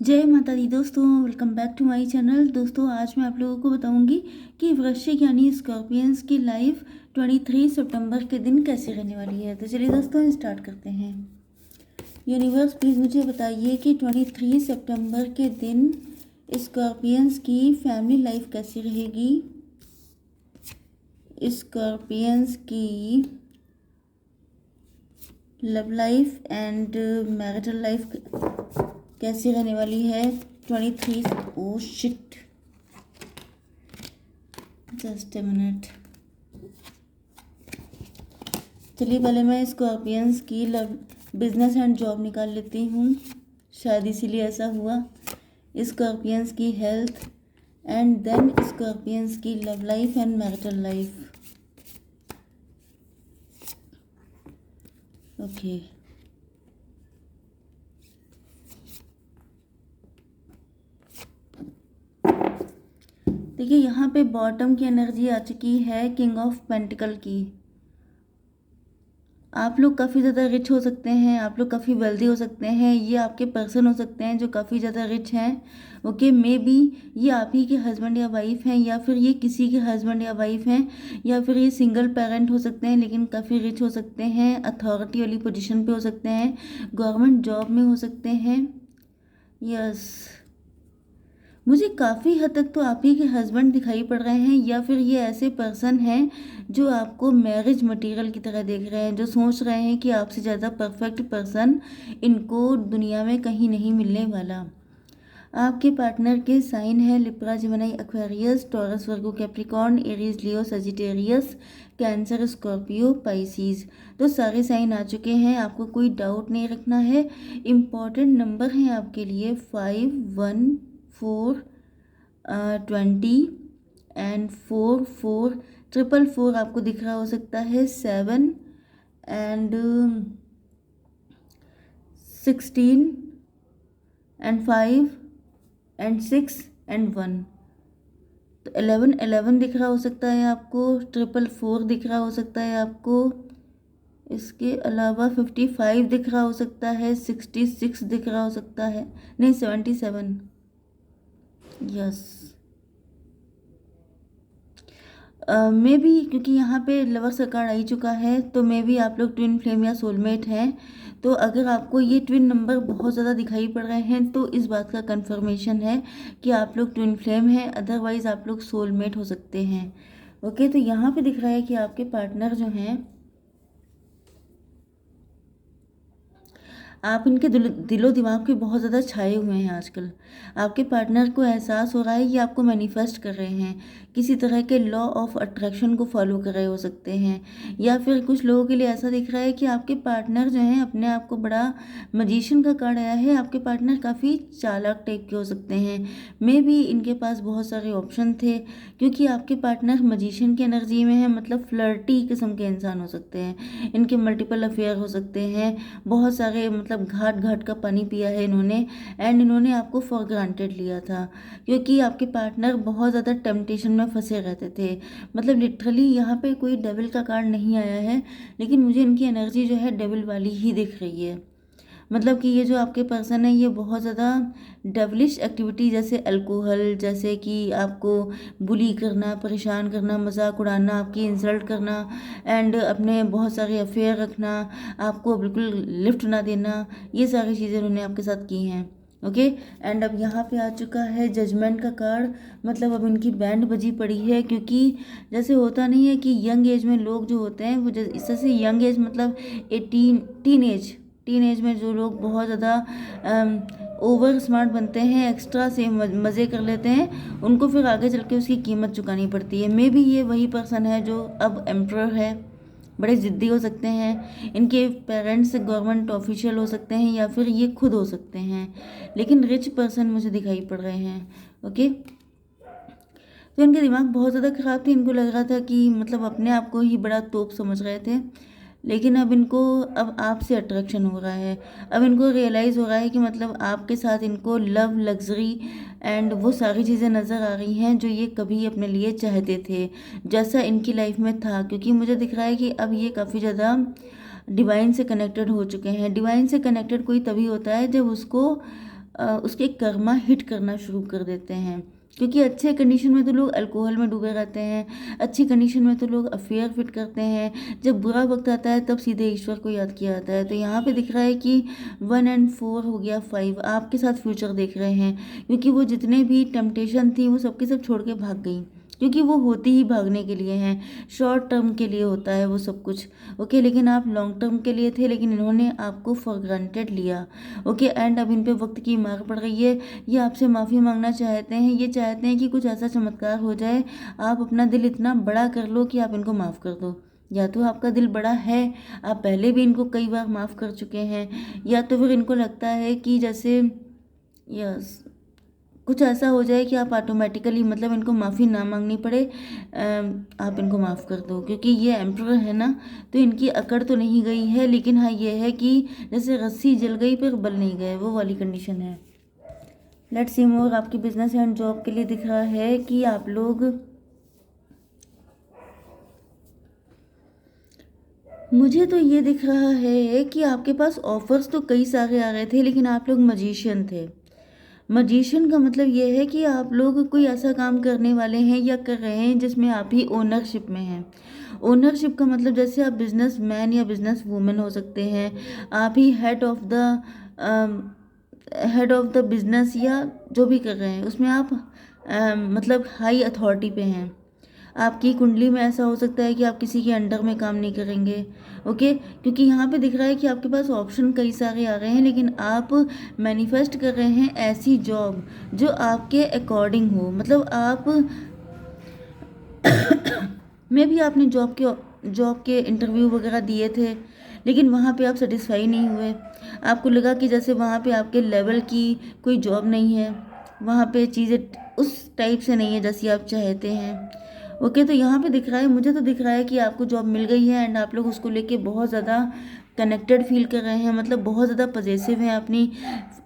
जय माता दी दोस्तों, welcome back to my channel. दोस्तों आज मैं आप लोगों को बताऊंगी कि वृश्चिक यानी स्कॉर्पियंस की लाइफ 23 सितंबर के दिन कैसे रहने वाली है। तो चलिए दोस्तों स्टार्ट करते हैं। यूनिवर्स प्लीज़ मुझे बताइए कि 23 सितंबर के दिन स्कॉर्पियंस की फैमिली लाइफ कैसी रहेगी। स्कॉर्पियंस की love life and marital life कैसी रहने वाली है 23। Oh shit, just a minute. चलिए पहले मैं स्कॉर्पियंस की लव, बिजनेस एंड जॉब निकाल लेती हूँ, शायद इसीलिए ऐसा हुआ। स्कॉर्पियंस की हेल्थ एंड देन स्कॉर्पियंस की love life and marital life. Okay, देखिए यहाँ पे बॉटम की एनर्जी आ चुकी है, किंग ऑफ पेंटिकल की। आप लोग काफ़ी ज़्यादा रिच हो सकते हैं, आप लोग काफ़ी वेल्दी हो सकते हैं। ये आपके पर्सन हो सकते हैं जो काफ़ी ज़्यादा रिच हैं। ओके, मे बी ये आप ही के हस्बैंड या वाइफ हैं, या फिर ये किसी के हस्बैंड या वाइफ हैं, या फिर ये सिंगल पेरेंट हो सकते हैं लेकिन काफ़ी रिच हो सकते हैं। अथॉरिटी वाली पोजीशन पे हो सकते हैं, गवर्नमेंट जॉब में हो सकते हैं। यस, मुझे काफ़ी हद तक तो आप ही के हस्बैंड दिखाई पड़ रहे हैं, या फिर ये ऐसे पर्सन हैं जो आपको मैरिज मटेरियल की तरह देख रहे हैं, जो सोच रहे हैं कि आपसे ज़्यादा परफेक्ट पर्सन इनको दुनिया में कहीं नहीं मिलने वाला। आपके पार्टनर के साइन है लिब्रा, जेमिनी, एक्वेरियस, टॉरस, वर्गो, कैप्रिकॉर्न, एरीज, लियो, सजिटेरियस, कैंसर, स्कॉर्पियो, पाइसीज। तो सारे साइन आ चुके हैं, आपको कोई डाउट नहीं रखना है। इम्पॉर्टेंट नंबर हैं आपके लिए 5, 1, 4, 20 एंड 4, 4, 444 आपको दिख रहा हो सकता है, 7 एंड 16 एंड 5 एंड 6 एंड 1। तो 11 दिख रहा हो सकता है आपको, 444 दिख रहा हो सकता है आपको। इसके अलावा 55 दिख रहा हो सकता है, 66 दिख रहा हो सकता है, नहीं 77। यस, मे बी क्योंकि यहाँ पे लवर्स का कार्ड आ ही चुका है, तो मे बी आप लोग ट्विन फ्लेम या सोलमेट हैं। तो अगर आपको ये ट्विन नंबर बहुत ज़्यादा दिखाई पड़ रहे हैं तो इस बात का कंफर्मेशन है कि आप लोग ट्विन फ्लेम हैं, अदरवाइज़ आप लोग सोलमेट हो सकते हैं। ओके, तो यहाँ पे दिख रहा है कि आपके पार्टनर जो हैं, आप इनके दिलो दिमाग पे बहुत ज़्यादा छाए हुए हैं आजकल। आपके पार्टनर को एहसास हो रहा है, ये आपको मैनिफेस्ट कर रहे हैं, किसी तरह के लॉ ऑफ अट्रैक्शन को फॉलो कर रहे हो सकते हैं। या फिर कुछ लोगों के लिए ऐसा दिख रहा है कि आपके पार्टनर जो हैं, अपने आप को बड़ा मजिशियन का कार्ड आया है, आपके पार्टनर काफ़ी चालाक टाइप के हो सकते हैं। मे बी इनके पास बहुत सारे ऑप्शन थे, क्योंकि आपके पार्टनर मजिशियन की एनर्जी में है, मतलब फ्लर्टी किस्म के इंसान हो सकते हैं। इनके मल्टीपल अफेयर हो सकते हैं, बहुत सारे मतलब घाट घाट का पानी पिया है इन्होंने, एंड इन्होंने आपको फॉर ग्रांटेड लिया था, क्योंकि आपके पार्टनर बहुत ज़्यादा टेम्पटेशन में फंसे रहते थे। मतलब लिटरली यहाँ पे कोई डेविल का कार्ड नहीं आया है, लेकिन मुझे इनकी एनर्जी जो है डेविल वाली ही दिख रही है। मतलब कि ये जो आपके पर्सन है, ये बहुत ज़्यादा डेवलिश एक्टिविटी, जैसे अल्कोहल, जैसे कि आपको बुली करना, परेशान करना, मजाक उड़ाना, आपकी इंसल्ट करना, एंड अपने बहुत सारे अफेयर रखना, आपको बिल्कुल लिफ्ट ना देना, ये सारी चीज़ें उन्होंने आपके साथ की हैं। ओके, एंड अब यहाँ पे आ चुका है जजमेंट का कार्ड। मतलब अब इनकी बैंड बजी पड़ी है, क्योंकि जैसे होता नहीं है कि यंग एज में लोग जो होते हैं वो इस तरह से यंग एज मतलब 18 टीन एज में जो लोग बहुत ज़्यादा ओवर स्मार्ट बनते हैं, एक्स्ट्रा से मज़े कर लेते हैं, उनको फिर आगे चल के उसकी कीमत चुकानी पड़ती है। मे बी ये वही पर्सन है जो अब एम्प्रर है, बड़े ज़िद्दी हो सकते हैं। इनके पेरेंट्स गवर्नमेंट ऑफिशियल हो सकते हैं, या फिर ये खुद हो सकते हैं, लेकिन रिच पर्सन मुझे दिखाई पड़ रहे हैं। ओके, तो इनके दिमाग बहुत ज़्यादा ख़राब थे, इनको लग रहा था कि मतलब अपने आप को ही बड़ा तोप समझ रहे थे, लेकिन अब इनको अब आपसे अट्रैक्शन हो रहा है। अब इनको रियलाइज़ हो रहा है कि मतलब आपके साथ इनको लव, लग्जरी एंड वो सारी चीज़ें नज़र आ रही हैं जो ये कभी अपने लिए चाहते थे, जैसा इनकी लाइफ में था। क्योंकि मुझे दिख रहा है कि अब ये काफ़ी ज़्यादा डिवाइन से कनेक्टेड हो चुके हैं। डिवाइन से कनेक्टेड कोई तभी होता है जब उसको उसके कर्मा हिट करना शुरू कर देते हैं। क्योंकि अच्छे कंडीशन में तो लोग अल्कोहल में डूबे रहते हैं, अच्छी कंडीशन में तो लोग अफेयर फिट करते हैं, जब बुरा वक्त आता है तब सीधे ईश्वर को याद किया जाता है। तो यहाँ पे दिख रहा है कि 1 और 4 हो गया 5, आपके साथ फ्यूचर देख रहे हैं। क्योंकि वो जितने भी टेम्पटेशन थी वो सबके सब छोड़ के भाग गई, क्योंकि वो होती ही भागने के लिए हैं, शॉर्ट टर्म के लिए होता है वो सब कुछ। ओके, लेकिन आप लॉन्ग टर्म के लिए थे, लेकिन इन्होंने आपको फॉर ग्रांटेड लिया। ओके, एंड अब इन पे वक्त की मार पड़ रही है। ये आपसे माफ़ी मांगना चाहते हैं, ये चाहते हैं कि कुछ ऐसा चमत्कार हो जाए, आप अपना दिल इतना बड़ा कर लो कि आप इनको माफ़ कर दो। या तो आपका दिल बड़ा है, आप पहले भी इनको कई बार माफ़ कर चुके हैं, या तो फिर इनको लगता है कि जैसे यस कुछ ऐसा हो जाए कि आप ऑटोमेटिकली मतलब इनको माफ़ी ना मांगनी पड़े, आप इनको माफ़ कर दो। क्योंकि ये एम्प्रर है ना, तो इनकी अकड़ तो नहीं गई है, लेकिन हाँ ये है कि जैसे रस्सी जल गई पर बल नहीं गए, वो वाली कंडीशन है। लेट्स सी मोर। आपकी बिजनेस एंड जॉब के लिए दिख रहा है कि आप लोग, मुझे तो ये दिख रहा है कि आपके पास ऑफर्स तो कई सारे आ रहे थे, लेकिन आप लोग मजिशियन थे। मजिशियन का मतलब ये है कि आप लोग कोई ऐसा काम करने वाले हैं या कर रहे हैं जिसमें आप ही ओनरशिप में हैं। ओनरशिप का मतलब जैसे आप बिजनेस मैन या बिजनेस वूमेन हो सकते हैं, आप ही हेड ऑफ द बिजनेस या जो भी कर रहे हैं उसमें आप मतलब हाई अथॉरिटी पे हैं। आपकी कुंडली में ऐसा हो सकता है कि आप किसी के अंडर में काम नहीं करेंगे। ओके, क्योंकि यहाँ पे दिख रहा है कि आपके पास ऑप्शन कई सारे आ रहे हैं, लेकिन आप मैनिफेस्ट कर रहे हैं ऐसी जॉब जो आपके अकॉर्डिंग हो। मतलब आप में भी आपने जॉब के इंटरव्यू वगैरह दिए थे, लेकिन वहाँ पे आप सेटिस्फाई नहीं हुए। आपको लगा कि जैसे वहाँ पे आपके लेवल की कोई जॉब नहीं है, वहाँ पे चीज़ें उस टाइप से नहीं है जैसी आप चाहते हैं। ओके, तो यहाँ पे दिख रहा है, मुझे तो दिख रहा है कि आपको जॉब मिल गई है एंड आप लोग उसको लेके बहुत ज़्यादा कनेक्टेड फील कर रहे हैं। मतलब बहुत ज़्यादा पजेसिव हैं अपनी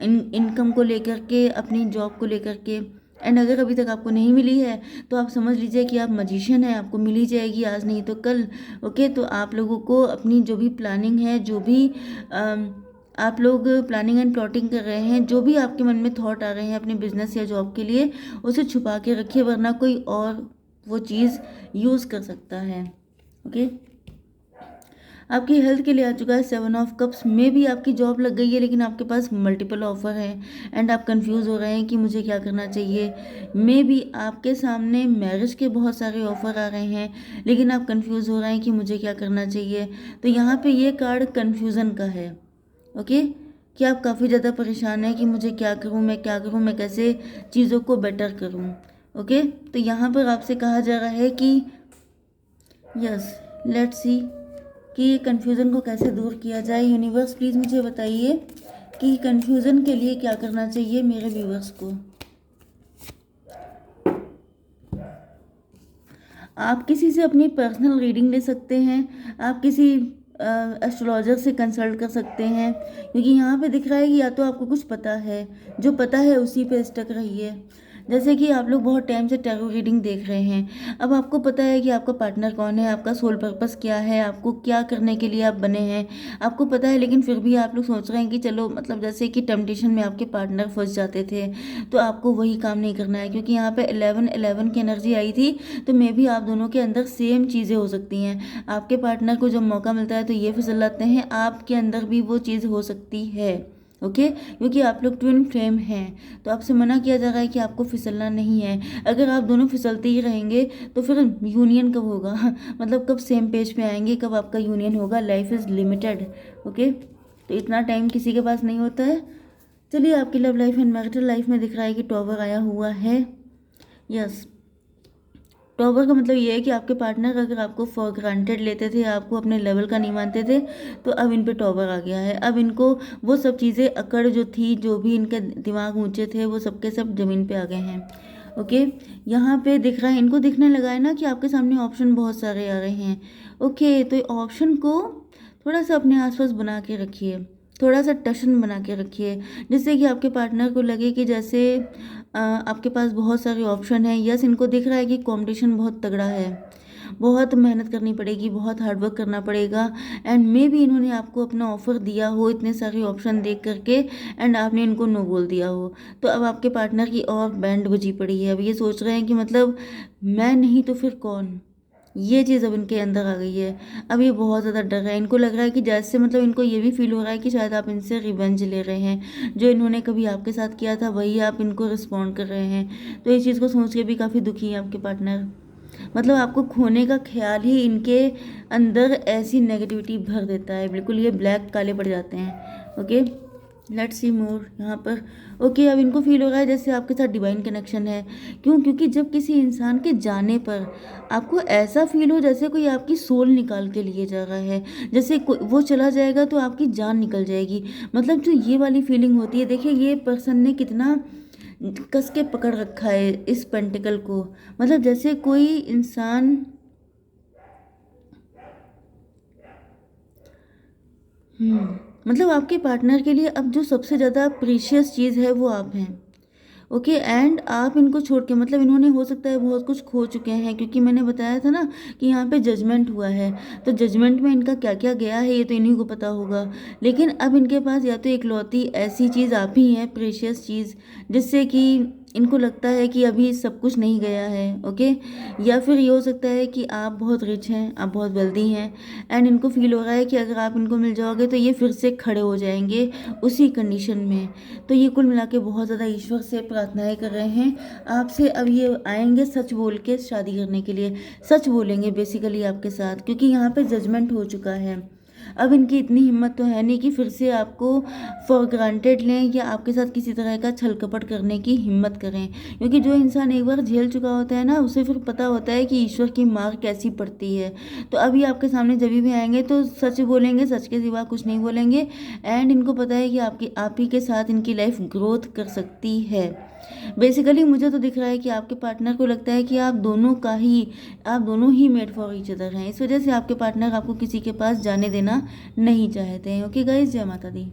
इनकम को लेकर के, अपनी जॉब को लेकर के। एंड अगर अभी तक आपको नहीं मिली है तो आप समझ लीजिए कि आप मजिशियन हैं, आपको मिल ही जाएगी आज नहीं तो कल। ओके, तो आप लोगों को अपनी जो भी प्लानिंग है, जो भी आप लोग प्लानिंग एंड प्लॉटिंग कर रहे हैं, जो भी आपके मन में थॉट आ रहे हैं अपने बिजनेस या जॉब के लिए, उसे छुपा के रखिए, वरना कोई और वो चीज़ यूज़ कर सकता है। ओके, आपकी हेल्थ के लिए आ चुका है 7 ऑफ कप्स। में भी आपकी जॉब लग गई है, लेकिन आपके पास मल्टीपल ऑफर हैं एंड आप कंफ्यूज हो रहे हैं कि मुझे क्या करना चाहिए। में भी आपके सामने मैरिज के बहुत सारे ऑफर आ रहे हैं, लेकिन आप कंफ्यूज हो रहे हैं कि मुझे क्या करना चाहिए। तो यहाँ पे ये कार्ड कन्फ्यूज़न का है। ओके, कि आप काफ़ी ज़्यादा परेशान हैं कि मुझे क्या करूँ, मैं क्या करूँ, मैं कैसे चीज़ों को बेटर करूँ। ओके, तो यहाँ पर आपसे कहा जा रहा है कि यस, लेट्स सी कि ये कन्फ्यूज़न को कैसे दूर किया जाए। यूनिवर्स प्लीज़ मुझे बताइए कि कन्फ्यूज़न के लिए क्या करना चाहिए मेरे व्यूवर्स को। आप किसी से अपनी पर्सनल रीडिंग ले सकते हैं, आप किसी एस्ट्रोलॉजर से कंसल्ट कर सकते हैं, क्योंकि यहाँ पे दिख रहा है कि या तो आपको कुछ पता है, जो पता है उसी पे स्टक रहिए। जैसे कि आप लोग बहुत टाइम से टैरो रीडिंग देख रहे हैं, अब आपको पता है कि आपका पार्टनर कौन है, आपका सोल पर्पस क्या है, आपको क्या करने के लिए आप बने हैं, आपको पता है, लेकिन फिर भी आप लोग सोच रहे हैं कि चलो मतलब जैसे कि टेम्पटेशन में आपके पार्टनर फंस जाते थे, तो आपको वही काम नहीं करना है। क्योंकि यहाँ पे 11-11 की एनर्जी आई थी, तो मे भी आप दोनों के अंदर सेम चीज़ें हो सकती हैं। आपके पार्टनर को जब मौका मिलता है तो ये फिसल जाते हैं, आपके अंदर भी वो चीज़ हो सकती है। ओके, क्योंकि आप लोग ट्विन फ्लेम हैं, तो आपसे मना किया जा रहा है कि आपको फिसलना नहीं है। अगर आप दोनों फिसलते ही रहेंगे तो फिर यूनियन कब होगा मतलब कब सेम पेज पे आएंगे, कब आपका यूनियन होगा। Life is limited. ओके, तो इतना टाइम किसी के पास नहीं होता है। चलिए, आपकी love life and marital life में दिख रहा है कि टॉवर आया हुआ है। यस, टॉवर का मतलब ये है कि आपके पार्टनर अगर आपको फॉर ग्रांटेड लेते थे, आपको अपने लेवल का नहीं मानते थे, तो अब इन पे टॉवर आ गया है। अब इनको वो सब चीज़ें अकड़ जो थी, जो भी इनके दिमाग ऊंचे थे, वो सबके सब ज़मीन पे आ गए हैं। ओके, यहाँ पे दिख रहा है, इनको दिखने लगा है ना कि आपके सामने ऑप्शन बहुत सारे आ रहे हैं। ओके, तो ऑप्शन को थोड़ा सा अपने आसपास बना के रखिए, थोड़ा सा टशन बना के रखिए, जिससे कि आपके पार्टनर को लगे कि जैसे आपके पास बहुत सारे ऑप्शन हैं। यस, इनको दिख रहा है कि कंपटीशन बहुत तगड़ा है। बहुत मेहनत करनी पड़ेगी, बहुत हार्ड वर्क करना पड़ेगा। एंड मे भी इन्होंने आपको अपना ऑफ़र दिया हो इतने सारे ऑप्शन देख करके, एंड आपने इनको नो बोल दिया हो। तो अब आपके पार्टनर की और बैंड बजी पड़ी है। अब ये सोच रहे हैं कि मतलब मैं नहीं तो फिर कौन। ये चीज़ अब इनके अंदर आ गई है। अब ये बहुत ज़्यादा डर रहा है। इनको लग रहा है कि जैसे मतलब इनको ये भी फील हो रहा है कि शायद आप इनसे रिवेंज ले रहे हैं, जो इन्होंने कभी आपके साथ किया था वही आप इनको रिस्पॉन्ड कर रहे हैं। तो इस चीज़ को सोच के भी काफ़ी दुखी है आपके पार्टनर। मतलब आपको खोने का ख्याल ही इनके अंदर ऐसी नेगेटिविटी भर देता है, बिल्कुल ये ब्लैक काले पड़ जाते हैं। ओके, लेट्स सी मोर यहाँ पर। ओके, अब इनको फील हो रहा है जैसे आपके साथ डिवाइन कनेक्शन है। क्यों? क्योंकि जब किसी इंसान के जाने पर आपको ऐसा फील हो जैसे कोई आपकी सोल निकाल के लिए जा रहा है, जैसे वो चला जाएगा तो आपकी जान निकल जाएगी। मतलब जो ये वाली फीलिंग होती है, देखिए ये पर्सन ने कितना कस के पकड़ रखा है इस पेंटिकल को। मतलब जैसे कोई इंसान मतलब आपके पार्टनर के लिए अब जो सबसे ज़्यादा प्रीशियस चीज़ है वो आप हैं। ओके, एंड आप इनको छोड़ के मतलब इन्होंने हो सकता है बहुत कुछ खो चुके हैं, क्योंकि मैंने बताया था ना कि यहाँ पे जजमेंट हुआ है। तो जजमेंट में इनका क्या क्या गया है ये तो इन्हीं को पता होगा। लेकिन अब इनके पास या तो इकलौती ऐसी चीज़ आप ही हैं, प्रेशियस चीज़, जिससे कि इनको लगता है कि अभी सब कुछ नहीं गया है। ओके, या फिर ये हो सकता है कि आप बहुत रिच हैं, आप बहुत वेल्दी हैं, एंड इनको फील हो रहा है कि अगर आप इनको मिल जाओगे तो ये फिर से खड़े हो जाएंगे उसी कंडीशन में। तो ये कुल मिला के बहुत ज़्यादा ईश्वर से प्रार्थनाएं कर रहे हैं आपसे। अब ये आएंगे सच बोल के शादी करने के लिए, सच बोलेंगे बेसिकली आपके साथ, क्योंकि यहाँ पे जजमेंट हो चुका है। अब इनकी इतनी हिम्मत तो है नहीं कि फिर से आपको फॉर ग्रांटेड लें या आपके साथ किसी तरह का छल कपट करने की हिम्मत करें, क्योंकि जो इंसान एक बार झेल चुका होता है ना, उसे फिर पता होता है कि ईश्वर की मार कैसी पड़ती है। तो अभी आपके सामने जब भी आएंगे तो सच बोलेंगे, सच के सिवा कुछ नहीं बोलेंगे। एंड इनको पता है कि आप ही के साथ इनकी लाइफ ग्रोथ कर सकती है। बेसिकली मुझे तो दिख रहा है कि आपके पार्टनर को लगता है कि आप दोनों he made for each other हैं। इस वजह से आपके पार्टनर आपको किसी के पास जाने देना नहीं चाहते हैं। ओके गाइस, जय माता दी।